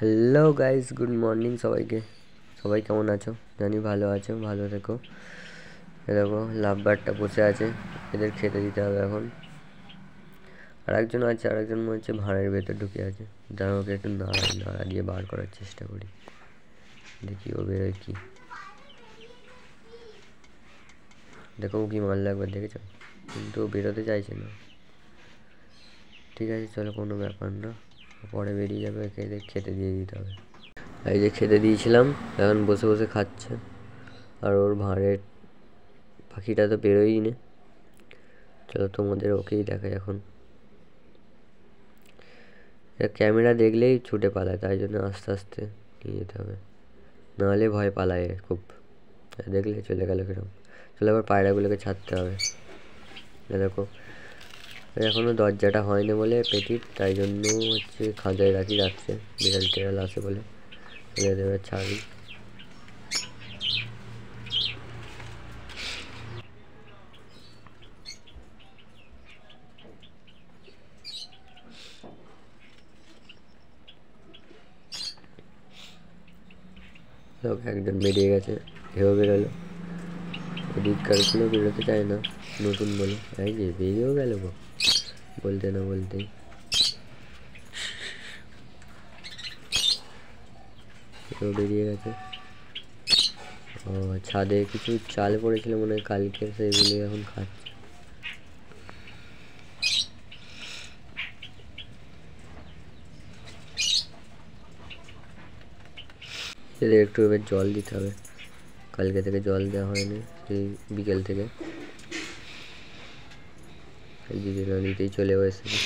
Hello guys, good morning সবাইকে। সবাই কেমন আছো? জানি ভালো আছো, ভালো থেকো। দেখো লাভ বার্ডটা বসে আছে, এদের খেতে দিতে হবে এখন। আর একজন আছে, আর একজন মনে হচ্ছে ভাঁড়ের ভেতর ঢুকে আছে। তার ওকে একটু নাড়া দিয়ে বার করার চেষ্টা করি, দেখি ও বেরোয় কি। দেখো কি মারলো একবার, দেখেছো? কিন্তু ও বেরোতে চাইছে না। ঠিক আছে চলো, কোনো ব্যাপার না, পরে বেরিয়ে যাবে। এদের খেতে দিয়ে দিতে হবে। এই যে খেতে দিয়েছিলাম, এখন বসে বসে খাচ্ছে। আর ওর ভাঁড়ের পাখিটা তো বেরোয়ই না। চলো তোমাদের ওকেই দেখাই এখন। ক্যামেরা দেখলেই ছুটে পালায়, তাই জন্য আস্তে আস্তে নিয়ে যেতে হবে, নাহলে ভয় পালায় খুব। দেখলে চলে গেল কিরম। চলো এবার পায়রাগুলোকে ছাড়তে হবে। দেখো এখনও দরজাটা হয়নি বলে পেটির, তাই জন্য হচ্ছে খাঁচায় রাখি রাখছে, বিড়াল টিড়াল আসে বলে। এবার ছাড়ি। একজন বেরিয়ে গেছে, এও বেরোলো। ওদিককারগুলো বেরোতে চায় না, নতুন বলে। এই যে বেরিয়েও গেল গো, বলতে না বলতেই। এও বেরিয়ে গেছে। ও ছাদে কিছু চাল পড়েছিল মনে হয় কালকে, সেগুলি এখন খাচ্ছে। এদের একটু এবার জল দিতে হবে, কালকে থেকে জল দেওয়া হয়নি, সেই বিকেল থেকে। দিদি না দিতেই চলেও এসেছে।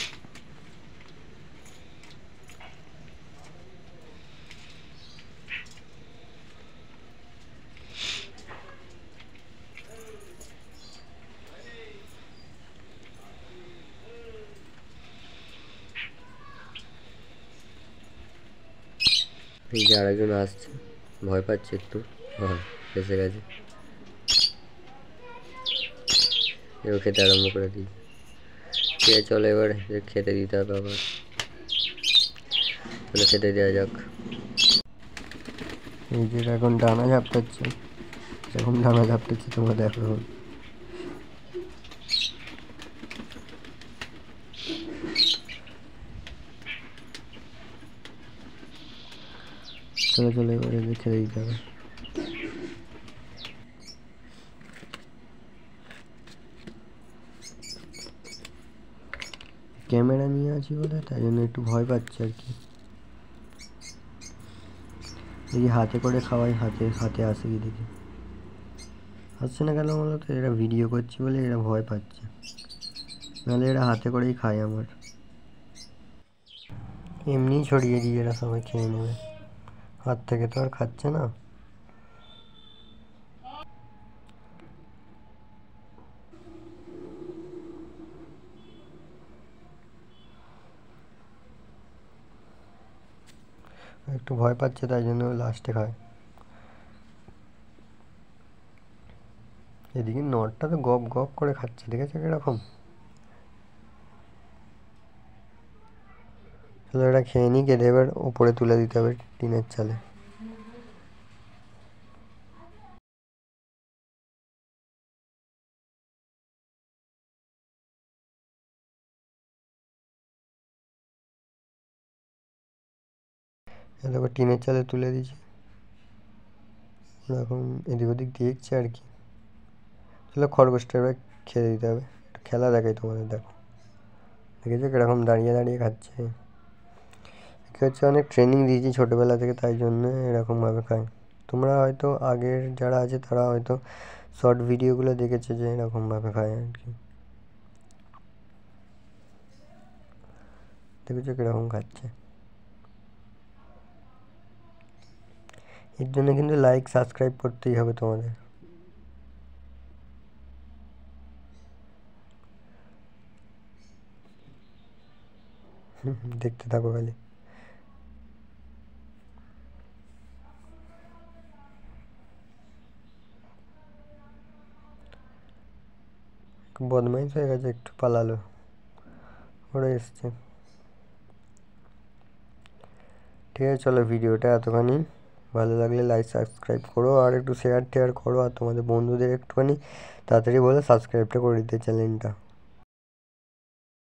এই যে আরেকজন আসছে, ভয় পাচ্ছে একটু। হ্যাঁ, এসে গেছে। এও খেতে আরম্ভ করে দিই। ঠিক আছে চলো, এবার খেতে দিতে হবে আবার। চলো খেতে দেওয়া যাক। এই যে এখন ডানা ঝাপটাচ্ছে, যখন ডানা ঝাপটাচ্ছে তোমরা দেখো। চলো চলো, এবারে খেতে দিতে হবে। ক্যামেরা নিয়ে আছি বলে তাই জন্য একটু ভয় পাচ্ছে আর কি। এই হাতে করে খাওয়াই, হাতে হাতে আসে কি দেখি। আসছে না কেন বলো তো? এরা ভিডিও করছি বলে এরা ভয় পাচ্ছে, নাহলে এরা হাতে করেই খায় আমার। এমনিই ছড়িয়ে দিই, এরা সবাই খেয়ে নেবে, হাত থেকে তো আর খাচ্ছে না। একটু ভয় পাচ্ছে, তাই জন্য লাস্টে খায়। এদিকে নটটা তো গপ গপ করে খাচ্ছে, দেখেছো কিরকম। চলো এটা খেয়ে নিই, কেটে এবার ওপরে তুলে দিতে হবে টিনের চালে। দেখো টিনের চালে তুলে দিয়েছি, এখন এদিক ওদিক দেখছে আর কি। চলো খরগোশটা এবার খেয়ে দিতে হবে। খেলা দেখাই তোমাদের, দেখো দেখেছো কিরকম দাঁড়িয়ে দাঁড়িয়ে খাচ্ছে। কি হচ্ছে, অনেক ট্রেনিং দিয়েছি ছোটোবেলা থেকে, তাই জন্য এরকমভাবে খায়। তোমরা হয়তো আগের যারা আছে তারা হয়তো শর্ট ভিডিওগুলো দেখেছে যে এরকমভাবে খায় আর কি। দেখেছো কিরকম খাচ্ছে। এর জন্য কিন্তু লাইক সাবস্ক্রাইব করতেই হবে তোমাদের। দেখতে থাকো খালি। বদমাইশ হয়ে গেছে, একটু পালালো, ওরা এসছে। ঠিক আছে, চলো ভিডিওটা এতখানি। ভালো লাগলে লাইক সাবস্ক্রাইব করো, আর একটু শেয়ার টেয়ার করো, আর তোমাদের বন্ধুদের একটুখানি তাড়াতাড়ি বলে সাবস্ক্রাইবটা করে দিতে চ্যানেলটা।